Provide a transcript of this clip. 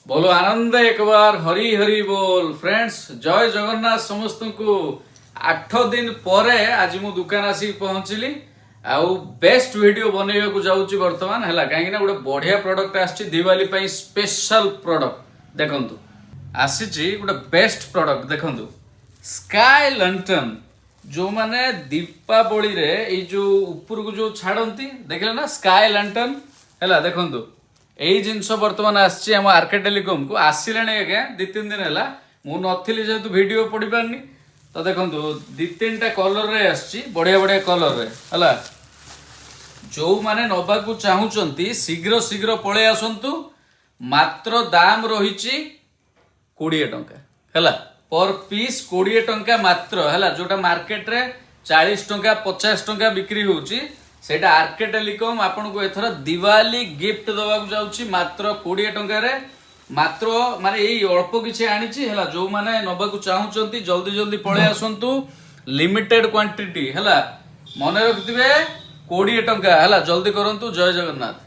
बोलो आनंद एक बार हरी हरी बोल फ्रेंड्स जय जगन्नाथ समस्त को 8 दिन परे आज मु दुकान आसी पहुंचली आउ बेस्ट वीडियो बनैया को जाउची वर्तमान हैला काहे ना गोटे बढ़िया प्रोडक्ट आछि दिवाली पई स्पेशल प्रोडक्ट देखंतु आसीची गोटे बेस्ट प्रोडक्ट देखंतु स्काई लंटन जो माने दीपावली रे ए जो ऊपर को जो छाड़ती देखले ना स्काई लंटन हैला देखंतु यही जिनस बर्तमान आसी आम आरके टेलीकॉम को आसिलानी आज्ञा दी तीन दिन है मु नी जेहेतु वीडियो पढ़ी पारनी तो देखो दी तीन टा कलर रे आसी बढ़िया बढ़िया कलर रे है जो माने नबा को चाहूँगी शीघ्र शीघ्र पलि आसतु मात्र दाम रही 20 टंका है पर पीस 20 टंका मात्र है जोटा मार्केट रे 40 टंका 50 टंका बिक्री होची सेटा आरके टेलीकॉम आपन को एथर दिवाली गिफ्ट दवा को जाउची मात्र 20 टंका रे मात्र माने एई अल्प किछि आनिची हला जो माने नबा को चाहूचंती जल्दी जल्दी पळे आसंतु लिमिटेड क्वांटिटी हला मने रखिथिबे 20 टंका हला जल्दी करंतु जय जगन्नाथ।